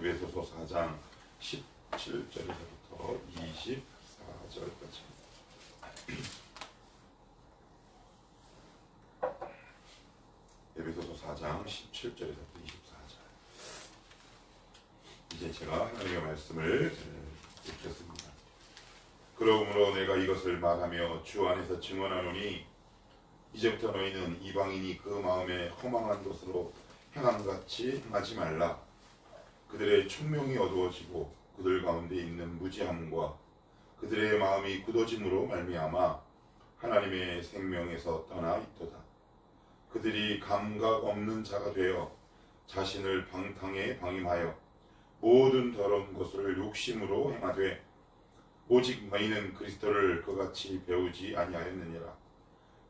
에베소서 4장 17절에서부터 24절까지. 에베소서 4장 17절에서부터 24절. 이제 제가 하나님의 말씀을 읽겠습니다. 그러므로 내가 이것을 말하며 주 안에서 증언하노니 이제부터 너희는 이방인이 그 마음에 허망한 것으로 행함같이 행하지 말라. 그들의 총명이 어두워지고 그들 가운데 있는 무지함과 그들의 마음이 굳어짐으로 말미암아 하나님의 생명에서 떠나 있도다. 그들이 감각 없는 자가 되어 자신을 방탕에 방임하여 모든 더러운 것을 욕심으로 행하되 오직 너희는 그리스도를 그같이 배우지 아니하였느니라.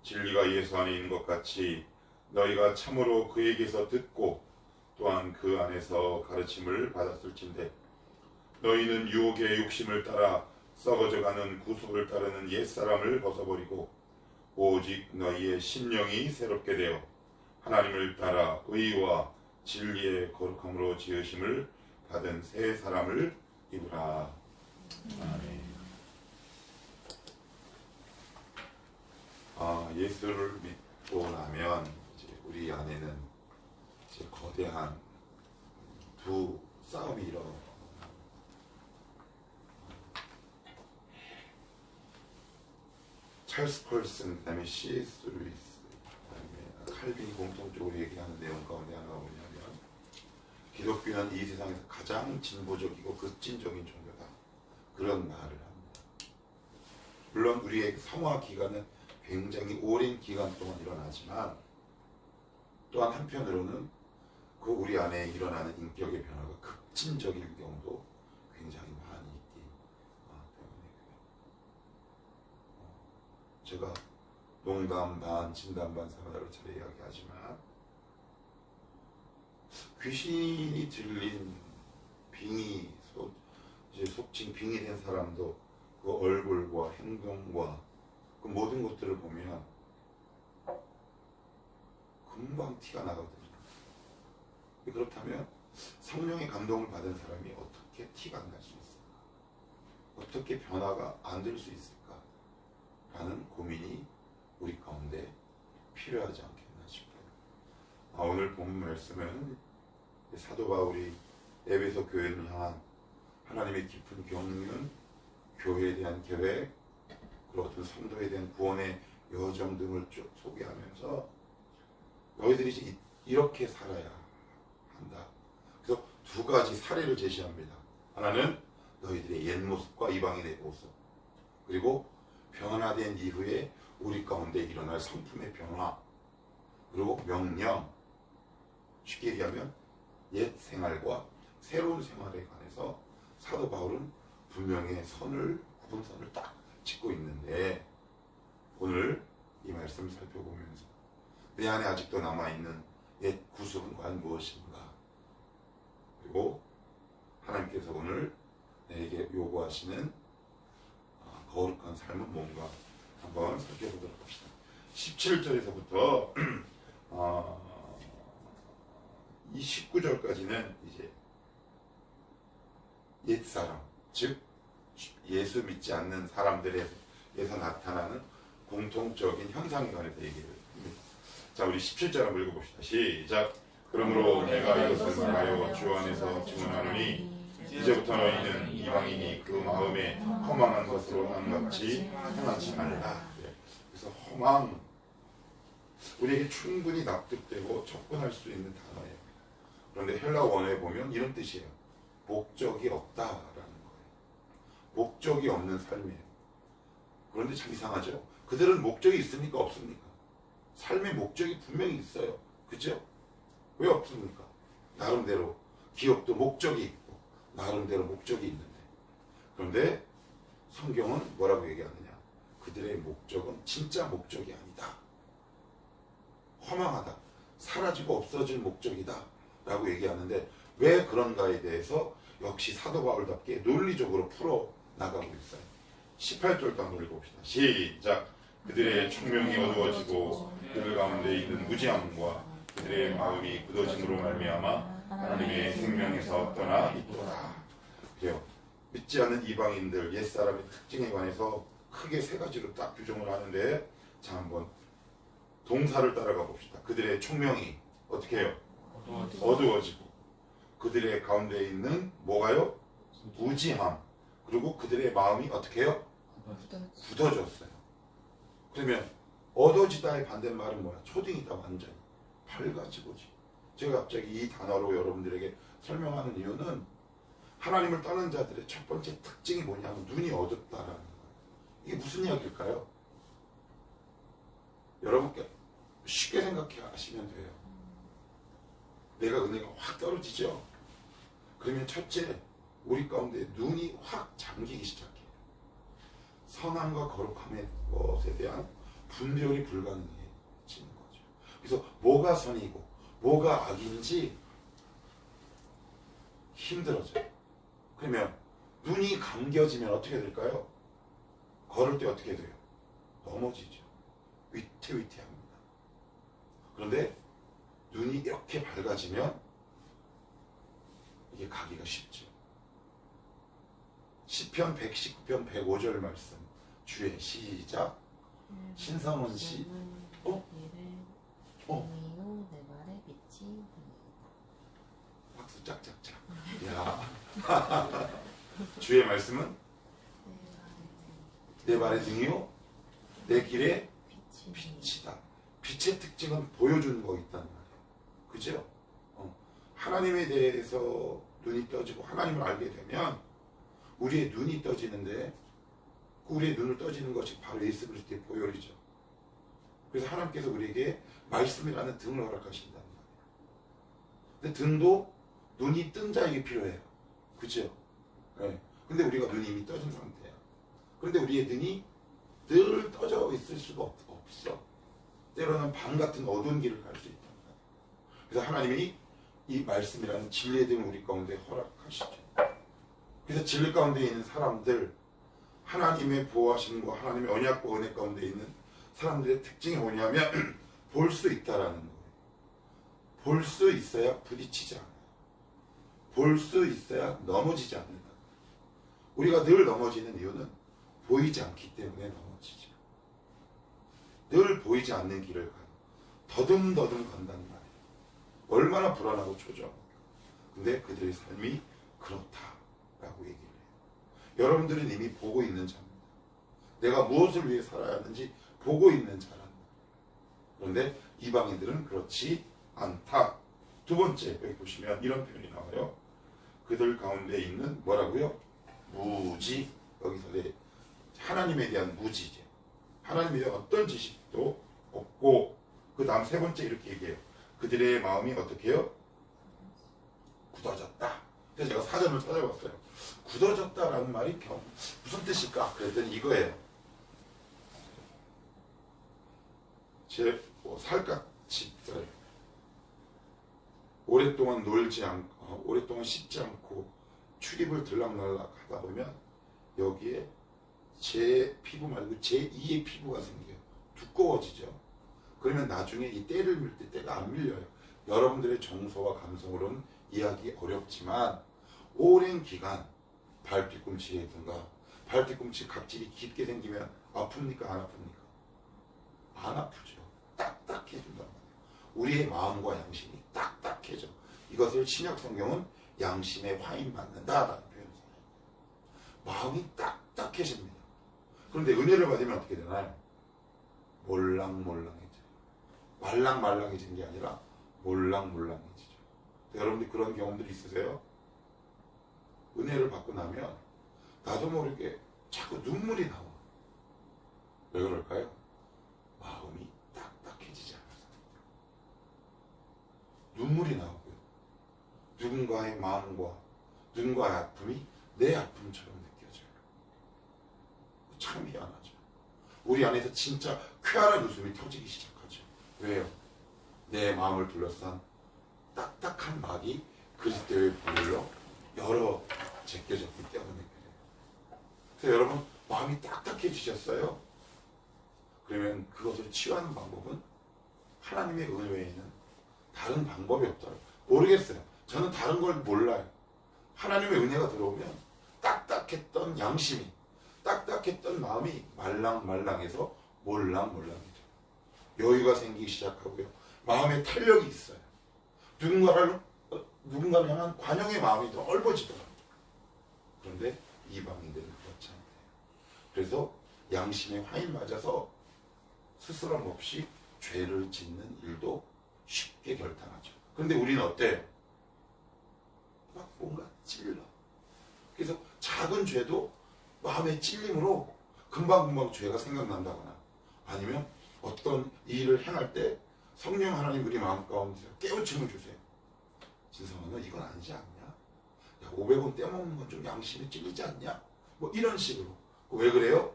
진리가 예수 안에 있는 것 같이 너희가 참으로 그에게서 듣고 또한 그 안에서 가르침을 받았을진데 너희는 유혹의 욕심을 따라 썩어져가는 구속을 따르는 옛사람을 벗어버리고 오직 너희의 심령이 새롭게 되어 하나님을 따라 의와 진리의 거룩함으로 지으심을 받은 새 사람을 입으라. 아멘. 예수를 믿고 나면 이제 우리 안에는 이제 거대한 두 싸움이 일어나요. 찰스 콜슨, 그다음에 C.S. 루이스, 그다음에 칼빈이 공통적으로 얘기하는 내용 가운데 하나가 뭐냐면 기독교는 이 세상에서 가장 진보적이고 급진적인 종교다. 그런 말을 합니다. 물론 우리의 성화 기간은 굉장히 오랜 기간 동안 일어나지만 또한 한편으로는 그 우리 안에 일어나는 인격의 변화가 급진적일 경우도 굉장히 많이 있기 때문에 제가 농담 반 진담 반 사과를 잘 이야기하지만 귀신이 들린 빙의 이제 속칭 빙의 된 사람도 그 얼굴과 행동과 그 모든 것들을 보면 금방 티가 나거든요. 그렇다면 성령의 감동을 받은 사람이 어떻게 티가 안 날 수 있을까? 어떻게 변화가 안 될 수 있을까? 라는 고민이 우리 가운데 필요하지 않겠나 싶어요. 오늘 본 말씀은 사도 바울이 에베소 교회를 향한 하나님의 깊은 경륜, 교회에 대한 계획, 그리고 어떤 성도에 대한 구원의 여정 등을 쭉 소개하면서 너희들이 이제 이렇게 살아야 한다. 그래서 두 가지 사례를 제시합니다. 하나는 너희들의 옛 모습과 이방인의 모습, 그리고 변화된 이후에 우리 가운데 일어날 성품의 변화, 그리고 명령, 쉽게 얘기하면 옛 생활과 새로운 생활에 관해서 사도 바울은 분명히 구분선을 딱 짚고 있는데 오늘 이 말씀을 살펴보면서 내 안에 아직도 남아있는 옛 구습은 과연 무엇인가, 그리고 하나님께서 오늘 내게 요구하시는 거룩한 삶은 뭔가 한번 살펴보도록 합시다. 17절에서부터 이 19절까지는 이제 옛사람, 즉 예수 믿지 않는 사람들에서 나타나는 공통적인 현상에 관해서 얘기를 합니다. 자, 우리 17절 한번 읽어봅시다. 시작. 그러므로 내가 이것을 말하여 주 안에서 증언하노니 이제부터 너희는 이방인이 그 마음에 허망한 것으로 함같이 행하지 말라. 그래서 허망, 우리에게 충분히 납득되고 접근할 수 있는 단어예요. 그런데 헬라 원어에 보면 이런 뜻이에요. 목적이 없다라는 거예요. 목적이 없는 삶이에요. 그런데 참 이상하죠. 그들은 목적이 있습니까? 없습니까? 삶의 목적이 분명히 있어요. 그죠? 왜 없습니까? 나름대로 기업도 목적이 있고 나름대로 목적이 있는데, 그런데 성경은 뭐라고 얘기하느냐? 그들의 목적은 진짜 목적이 아니다. 허망하다. 사라지고 없어질 목적이다. 라고 얘기하는데 왜 그런가에 대해서 역시 사도 바울답게 논리적으로 풀어나가고 있어요. 18절도 한번 읽어봅시다. 시작. 그들의 총명이 어두워지고 그들 가운데 있는 무지함과 그들의 마음이 굳어짐으로 말미암아 하나님의 생명에서 떠나 있도다. 그래요. 믿지 않는 이방인들 옛사람의 특징에 관해서 크게 세 가지로 딱 규정을 하는데, 자 한번 동사를 따라가 봅시다. 그들의 총명이 어떻게 해요? 어두워지고, 그들의 가운데 있는 뭐가요? 무지함. 그리고 그들의 마음이 어떻게 해요? 굳어졌어요. 그러면 어두워지다의 반대말은 뭐야? 초딩이다. 완전히 밝아지고지. 제가 갑자기 이 단어로 여러분들에게 설명하는 이유는 하나님을 떠난 자들의 첫 번째 특징이 뭐냐면 눈이 어둡다라는 거예요. 이게 무슨 이야기일까요? 여러분께 쉽게 생각하시면 돼요. 내가 은혜가 확 떨어지죠? 그러면 첫째, 우리 가운데 눈이 확 잠기기 시작해요. 선함과 거룩함의 것에 대한 분별이 불가능해지는 거죠. 그래서 뭐가 선이고 뭐가 악인지 힘들어져요. 그러면 눈이 감겨지면 어떻게 될까요? 걸을 때 어떻게 돼요? 넘어지죠. 위태위태합니다. 그런데 눈이 이렇게 밝아지면 이게 가기가 쉽죠. 시편 119편 105절 말씀 주의 시작. 신성은 씨 내 말에 빛이 박수 짝짝짝. 야. 주의 말씀은 내 발의 등이요 내 길의 빛이다. 빛의 특징은 보여주는 거 있다는 말이에요. 그죠? 하나님에 대해서 눈이 떠지고 하나님을 알게 되면 우리의 눈이 떠지는데, 우리의 눈을 떠지는 것이 바로 예수 그리스도의 보혈이죠. 그래서 하나님께서 우리에게 말씀이라는 등을 허락하신다는 말이에요. 근데 등도 눈이 뜬 자에게 필요해요. 그죠? 네. 근데 우리가 눈이 이미 떠진 상태야. 그런데 우리의 눈이 늘 떠져 있을 수가 없어. 때로는 밤 같은 어두운 길을 갈 수 있단 말이에요. 그래서 하나님이 이 말씀이라는 진리의 등을 우리 가운데 허락하시죠. 그래서 진리 가운데 있는 사람들, 하나님의 보호하심과 하나님의 언약과 은혜 가운데 있는 사람들의 특징이 뭐냐면 볼 수 있다라는 거예요. 볼 수 있어야 부딪히지 않아요. 볼 수 있어야 넘어지지 않는다. 우리가 늘 넘어지는 이유는 보이지 않기 때문에 넘어지죠. 늘 보이지 않는 길을 가요. 더듬더듬 간다는 말이에요. 얼마나 불안하고 초조합니까? 근데 그들의 삶이 그렇다라고 얘기를 해요. 여러분들은 이미 보고 있는 자입니다. 내가 무엇을 위해 살아야 하는지 보고 있는 자란 말이에요. 그런데 이방인들은 그렇지 않다. 두 번째, 여기 보시면 이런 표현이 나와요. 그들 가운데 있는 뭐라고요? 무지. 여기서 하나님에 대한 무지죠. 하나님에 대한 어떤 지식도 없고, 그 다음 세 번째 이렇게 얘기해요. 그들의 마음이 어떻게 해요? 굳어졌다. 그래서 제가 사전을 찾아봤어요. 굳어졌다라는 말이 무슨 뜻일까? 그랬더니 이거예요. 제 살갗이 있어요. 오랫동안 놀지 않고, 오랫동안 씻지 않고 출입을 들락날락 하다 보면 여기에 제 피부 말고 제2의 피부가 생겨요. 두꺼워지죠. 그러면 나중에 이 때를 밀 때 때가 안 밀려요. 여러분들의 정서와 감성으로는 이해하기 어렵지만 오랜 기간 발 뒤꿈치라든가 발 뒤꿈치 각질이 깊게 생기면 아픕니까? 안 아픕니까? 안 아프죠. 딱딱해진단 말이에요. 우리의 마음과 양심이 딱딱해져. 이것을 신약 성경은 양심에 화인 받는다라는 표현을 써요. 마음이 딱딱해집니다. 그런데 은혜를 받으면 어떻게 되나요? 몰랑몰랑해져요. 말랑말랑해지는 게 아니라 몰랑몰랑해지죠. 여러분들 그런 경험들이 있으세요? 은혜를 받고 나면 나도 모르게 자꾸 눈물이 나와. 왜 그럴까요? 마음이 딱딱해지지 않아서. 눈물이 나오고요. 누군가의 마음과 누군가의 아픔이 내 아픔처럼 느껴져요. 참 희한하죠. 우리 안에서 진짜 쾌활한 웃음이 터지기 시작하죠. 왜요? 내 마음을 둘러싼 딱딱한 막이 그리스도의 보혈로 열어 제껴졌기 때문에 그래요. 그래서 여러분 마음이 딱딱해지셨어요? 그러면 그것을 치유하는 방법은 하나님의 은혜 외에는 다른 방법이 없더라고요. 모르겠어요. 저는 다른 걸 몰라요. 하나님의 은혜가 들어오면 딱딱했던 양심이, 딱딱했던 마음이 말랑말랑해서 몰랑몰랑이 돼요. 여유가 생기기 시작하고요. 마음에 탄력이 있어요. 누군가를 향한 관용의 마음이 더 넓어지더라고요. 그런데 이방인들은 그렇지 않대요. 그래서 양심에 화인 맞아서 스스럼 없이 죄를 짓는 일도 쉽게 결단하죠. 그런데 우리는 어때요? 막 뭔가 찔러. 그래서 작은 죄도 마음의 찔림으로 금방금방 죄가 생각난다거나, 아니면 어떤 일을 행할 때 성령 하나님 우리 마음 가운데 깨우침을 주세요. 진성아, 너 이건 아니지 않냐? 야, 500원 떼먹는 건 좀 양심에 찔리지 않냐? 뭐 이런 식으로. 왜 그래요?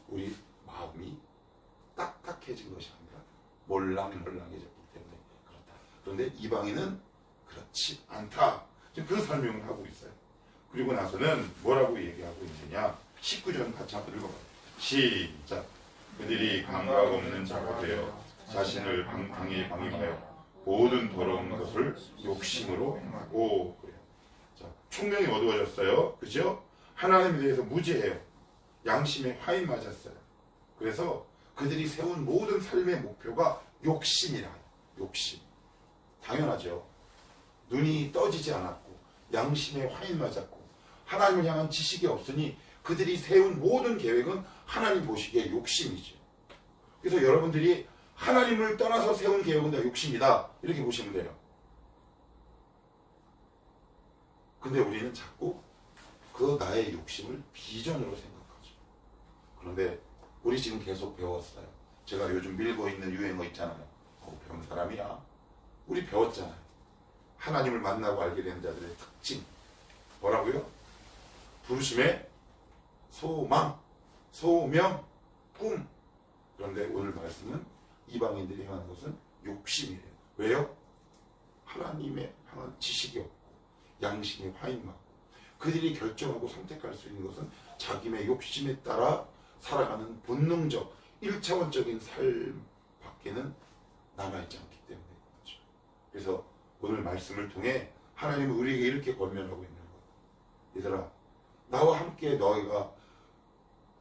우리 마음이 딱딱해진 것이 아니라 몰랑몰랑해졌기 때문에 그렇다. 그런데 이방인은 그렇지 않다. 지금 그 설명을 하고 있어요. 그리고 나서는 뭐라고 얘기하고 있느냐? 19절 같이 한번 읽어봐요. 시작. 그들이 감각 없는 자가 되어 자신을 방탕에 방임하여 모든 더러운 것을 욕심으로 행하고. 그래요. 자, 총명이 어두워졌어요. 그죠? 하나님에 대해서 무지해요. 양심에 화인 맞았어요. 그래서 그들이 세운 모든 삶의 목표가 욕심이라. 욕심. 당연하죠. 눈이 떠지지 않았고 양심에 화인 맞았고 하나님을 향한 지식이 없으니 그들이 세운 모든 계획은 하나님 보시기에 욕심이죠. 그래서 여러분들이 하나님을 떠나서 세운 계획은 다 욕심이다, 이렇게 보시면 돼요. 근데 우리는 자꾸 그 나의 욕심을 비전으로 생각하죠. 그런데 우리 지금 계속 배웠어요. 제가 요즘 밀고 있는 유행어 있잖아요. 배운 사람이야. 우리 배웠잖아요. 하나님을 만나고 알게 된 자들의 특징 뭐라고요? 부르심의 소망, 소명, 꿈. 그런데 오늘 말씀은 이방인들이 행하는 것은 욕심이래요. 왜요? 하나님의 향한 지식이 없고 양심이 화인 맞고 그들이 결정하고 선택할 수 있는 것은 자기의 욕심에 따라 살아가는 본능적 1차원적인 삶밖에는 남아있지 않기 때문에 그렇죠. 그래서 오늘 말씀을 통해 하나님은 우리에게 이렇게 권면하고 있는 거예요. 얘들아, 나와 함께 너희가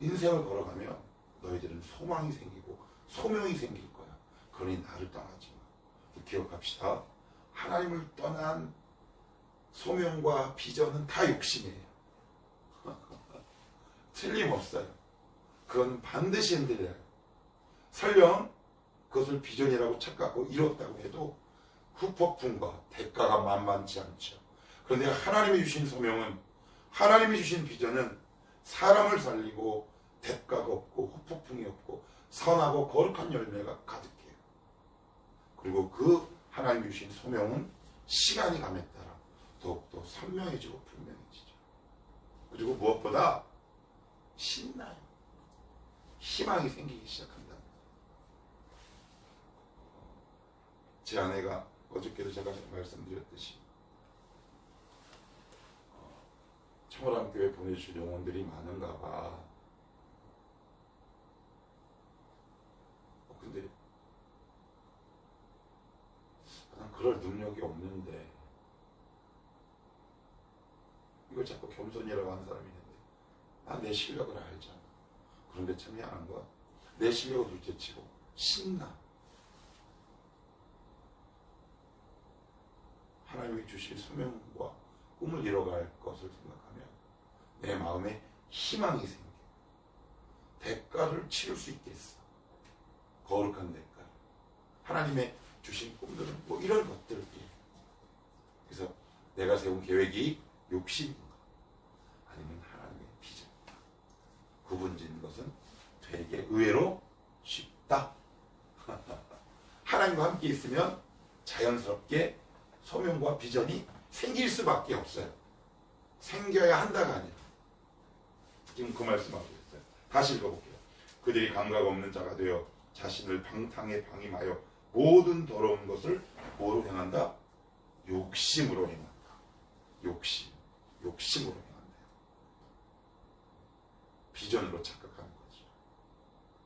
인생을 걸어가면 너희들은 소망이 생기고 소명이 생길 거야. 그러니 나를 떠나지 마. 기억합시다. 하나님을 떠난 소명과 비전은 다 욕심이에요. 틀림없어요. 그건 반드시 흔들려요. 설령 그것을 비전이라고 착각하고 이뤘다고 해도 후폭풍과 대가가 만만치 않죠. 그런데 하나님이 주신 소명은, 하나님이 주신 비전은 사람을 살리고 대가가 없고 후폭풍이 없고 선하고 거룩한 열매가 가득해요. 그리고 그 하나님이 주신 소명은 시간이 감에 따라 더욱더 선명해지고 분명해지죠. 그리고 무엇보다 신나요. 희망이 생기기 시작한다. 제 아내가 어저께도 제가 말씀드렸듯이 청월함교회 보내주실 영혼들이 많은가 봐. 근데 난 그럴 능력이 없는데, 이걸 자꾸 겸손이라고 하는 사람이 있는데 난 내 실력을 알잖아. 그런데 참 희한한 건 내 실력을 둘째치고 신나. 하나님이 주실 소명과 꿈을 이뤄갈 것을 생각하면 내 마음에 희망이 생겨. 대가를 치를 수 있겠어. 거룩한 대가. 하나님의 주신 꿈들은 뭐 이런 것들이에요. 그래서 내가 세운 계획이 욕심인가 아니면 하나님의 비전인가, 구분짓는 것은 되게 의외로 쉽다. 하나님과 함께 있으면 자연스럽게 소명과 비전이 생길 수밖에 없어요. 생겨야 한다가 아니라. 지금 그 말씀하고 있어요. 다시 읽어볼게요. 그들이 감각 없는 자가 되어 자신을 방탕에 방임하여 모든 더러운 것을 뭐로 행한다? 욕심으로 행한다. 욕심으로 행한다. 비전으로 착각하는 거죠.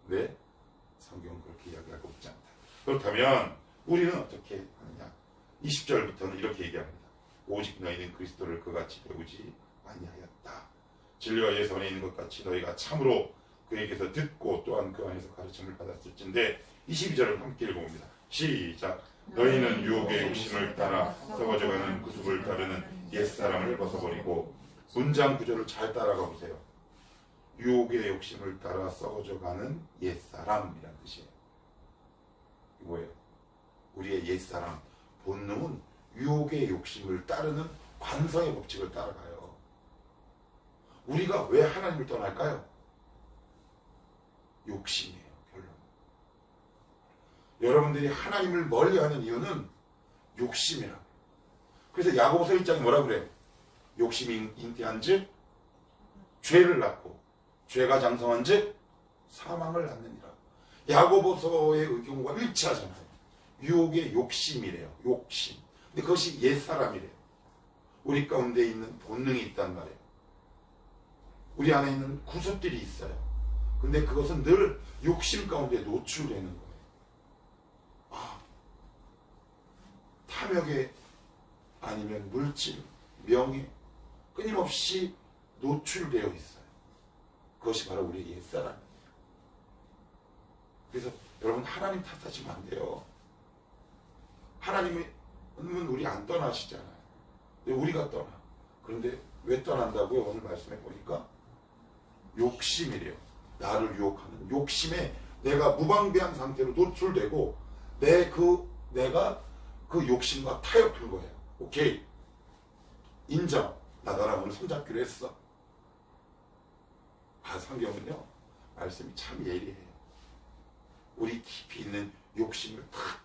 왜? 성경은 그렇게 이야기하고 있지 않다. 그렇다면 우리는 어떻게 하느냐? 20절부터는 이렇게 얘기합니다. 오직 너희는 그리스도를 그같이 배우지 아니하였다. 진리와 예수 안에 있는 것 같이 너희가 참으로 그에게서 듣고 또한 그 안에서 가르침을 받았을진데 22절을 함께 읽어봅니다. 시작. 너희는 유혹의 욕심을 따라 썩어져가는 구습을 따르는 옛사람을 벗어버리고, 문장 구조를 잘 따라가 보세요. 유혹의 욕심을 따라 썩어져가는 옛사람이란 뜻이에요. 뭐예요? 우리의 옛사람, 본능은 유혹의 욕심을 따르는 관성의 법칙을 따라가요. 우리가 왜 하나님을 떠날까요? 욕심이에요, 결론. 여러분들이 하나님을 멀리하는 이유는 욕심이라고. 그래서 야고보서 1장에 뭐라 그래요? 욕심이 잉태한 즉 죄를 낳고, 죄가 장성한 즉 사망을 낳느니라. 야고보서의 의견과 일치하잖아요. 유혹의 욕심이래요. 욕심. 근데 그것이 옛사람이래요. 우리 가운데 있는 본능이 있단 말이에요. 우리 안에 있는 구습들이 있어요. 근데 그것은 늘 욕심 가운데 노출되는 거예요. 탐욕에 아니면 물질, 명예, 끊임없이 노출되어 있어요. 그것이 바로 우리의 옛사람이에요. 그래서 여러분, 하나님 탓하시면 안 돼요. 하나님은 우리 안 떠나시잖아요. 근데 우리가 떠나. 그런데 왜 떠난다고요? 오늘 말씀해 보니까 욕심이래요. 나를 유혹하는 욕심에 내가 무방비한 상태로 노출되고, 내가 그 욕심과 타협한 거예요. 오케이, 인정. 나 너랑 오늘 손잡기로 했어. 성경은요, 말씀이 참 예리해요. 우리 깊이 있는 욕심을 탁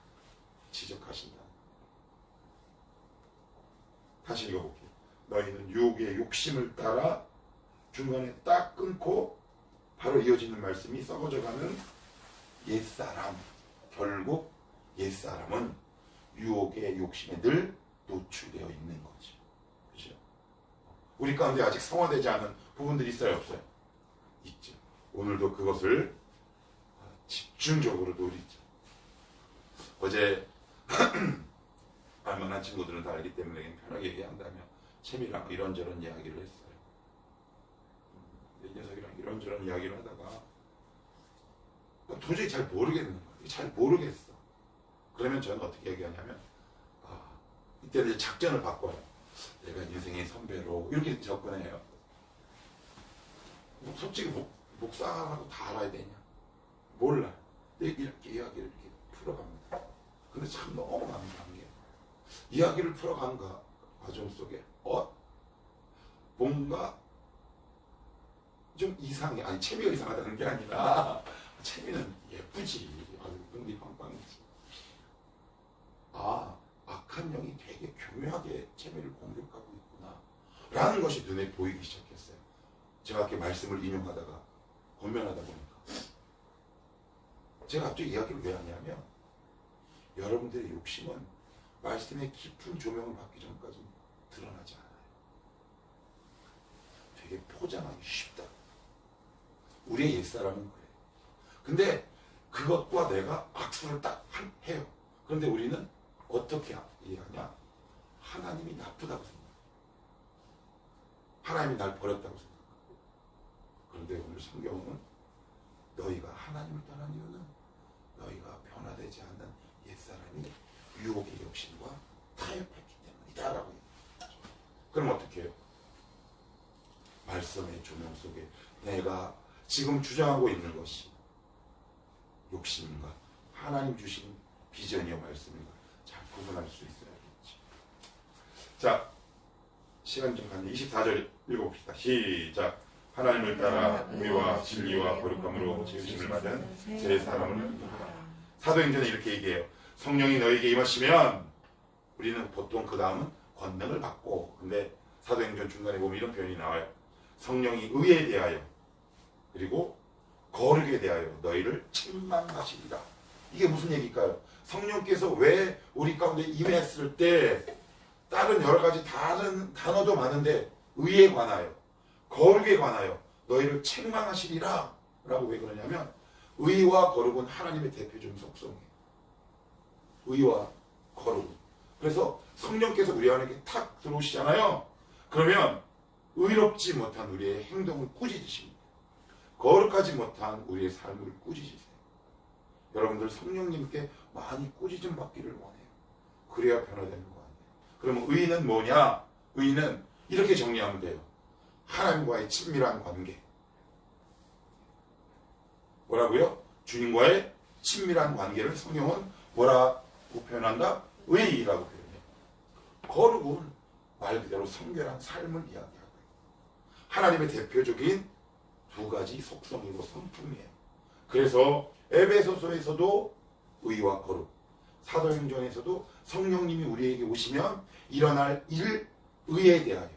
지적하신다. 다시 읽어볼게요. 너희는 유혹의 욕심을 따라, 중간에 딱 끊고 바로 이어지는 말씀이 썩어져가는 옛사람. 결국 옛사람은 유혹의 욕심에 늘 노출되어 있는 거죠. 그렇죠? 우리 가운데 아직 성화되지 않은 부분들이 있어요, 없어요? 있죠. 오늘도 그것을 집중적으로 노리죠. 어제 알만한 친구들은 다 알기 때문에 편하게 얘기한다면 채미랑 이런저런 이야기를 했어요. 이 녀석이랑 이런저런 이야기를 하다가 도저히 잘 모르겠는 거예요. 잘 모르겠어. 그러면 저는 어떻게 얘기하냐면, 이때는 작전을 바꿔요. 내가 인생의 선배로 이렇게 접근해요. 솔직히 목사라고 다 알아야 되냐? 몰라. 이렇게 이야기를 이렇게 풀어갑니다. 근데 참 너무 감사한 게, 이야기를 풀어가는 과정 속에 뭔가 좀 이상해. 아니, 채미가 이상하다는 게 아니라 채미는 예쁘지. 아주 눈이 빵빵이지. 악한 영이 되게 교묘하게 채미를 공격하고 있구나 라는 것이 눈에 보이기 시작했어요. 제가 이렇게 말씀을 인용하다가 권면하다 보니까 제가 갑자기 이야기를 왜 하냐면, 여러분들의 욕심은 말씀의 깊은 조명을 받기 전까지 드러나지 않아요. 되게 포장하기 쉽다. 우리의 옛사람은 그래요. 근데 그것과 내가 악수를 딱 해요. 그런데 우리는 어떻게 이해하냐? 하나님이 나쁘다고 생각해요. 하나님이 날 버렸다고 생각하고. 그런데 오늘 성경은 너희가 하나님을 떠난 이유는 너희가 변화되지 않는 옛사람이 유혹의 욕심과 타협했기 때문이다 라고 얘기해요. 그럼 어떻게 해요? 말씀의 조명 속에 내가 지금 주장하고 있는 것이 욕심인가, 하나님 주신 비전이요 말씀인가 잘 구분할 수 있어야겠지. 자, 시간 좀 갔네. 24절 읽어봅시다. 시작. 하나님을 따라 의와 진리와 거룩함으로 지으심을 받은 제 사람을 사도행전에 이렇게 얘기해요. 성령이 너에게 임하시면, 우리는 보통 그 다음은 권능을 받고, 근데 사도행전 중간에 보면 이런 표현이 나와요. 성령이 의에 대하여 그리고 거룩에 대하여 너희를 책망하시리라. 이게 무슨 얘기일까요? 성령께서 왜 우리 가운데 임했을 때 다른 여러 가지 다른 단어도 많은데 의에 관하여 거룩에 관하여 너희를 책망하시리라 라고 왜 그러냐면, 의와 거룩은 하나님의 대표적인 속성이에요. 의와 거룩은 그래서 성령께서 우리 안에 탁 들어오시잖아요. 그러면 의롭지 못한 우리의 행동을 꾸짖으십니다. 거룩하지 못한 우리의 삶을 꾸짖으세요. 여러분들 성령님께 많이 꾸짖음 받기를 원해요. 그래야 변화되는 거 아니에요. 그러면 의인은 뭐냐? 의인은 이렇게 정리하면 돼요. 하나님과의 친밀한 관계. 뭐라고요? 주님과의 친밀한 관계를 성경은 뭐라고 표현한다? 의라고 표현해요. 거룩은 말 그대로 성결한 삶을 이야기하고 하나님의 대표적인 두 가지 속성이고 성품이에요. 그래서 에베소서에서도 의와 거룩, 사도행전에서도 성령님이 우리에게 오시면 일어날 일, 의에 대하여,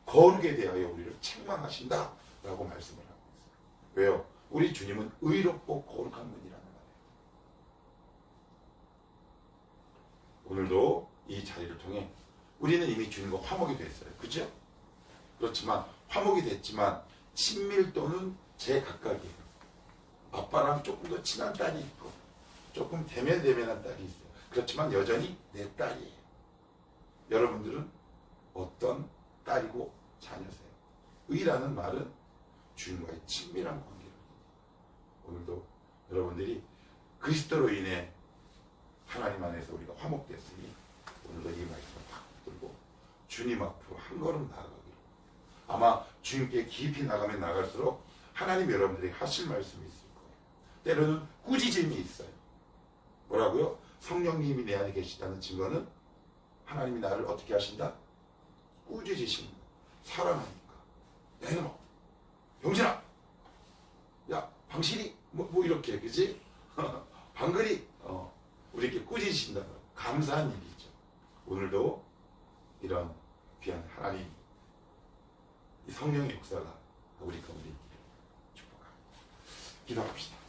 거룩에 대하여 우리를 책망하신다라고 말씀을 하고 있어요. 왜요? 우리 주님은 의롭고 거룩한 분이라는 말이에요. 오늘도 이 자리를 통해 우리는 이미 주님과 화목이 됐어요. 그죠? 그렇지만 화목이 됐지만 친밀도는 제각각이에요. 아빠랑 조금 더 친한 딸이 있고 조금 대면대면한 딸이 있어요. 그렇지만 여전히 내 딸이에요. 여러분들은 어떤 딸이고 자녀세요? 의라는 말은 주님과의 친밀한 관계를 오늘도 여러분들이 그리스도로 인해 하나님 안에서 우리가 화목됐으니 오늘도 이 말씀을 확 들고 주님 앞으로 한 걸음 나아가기로 아마 주님께 깊이 나가면 나갈수록 하나님 여러분들이 하실 말씀이 있을 거예요. 때로는 꾸짖음이 있어요. 뭐라고요? 성령님이 내 안에 계시다는 증거는 하나님이 나를 어떻게 하신다? 꾸짖으십니다. 사랑하니까. 야 이놈아, 병진아, 야 방실이 뭐 이렇게 그지? 방글이 우리에게 꾸짖으신다는 감사한 일이죠. 오늘도 이런 귀한 하나님 이 성령의 역사가 우리 가운데 있기를 축복합니다. 기도합시다.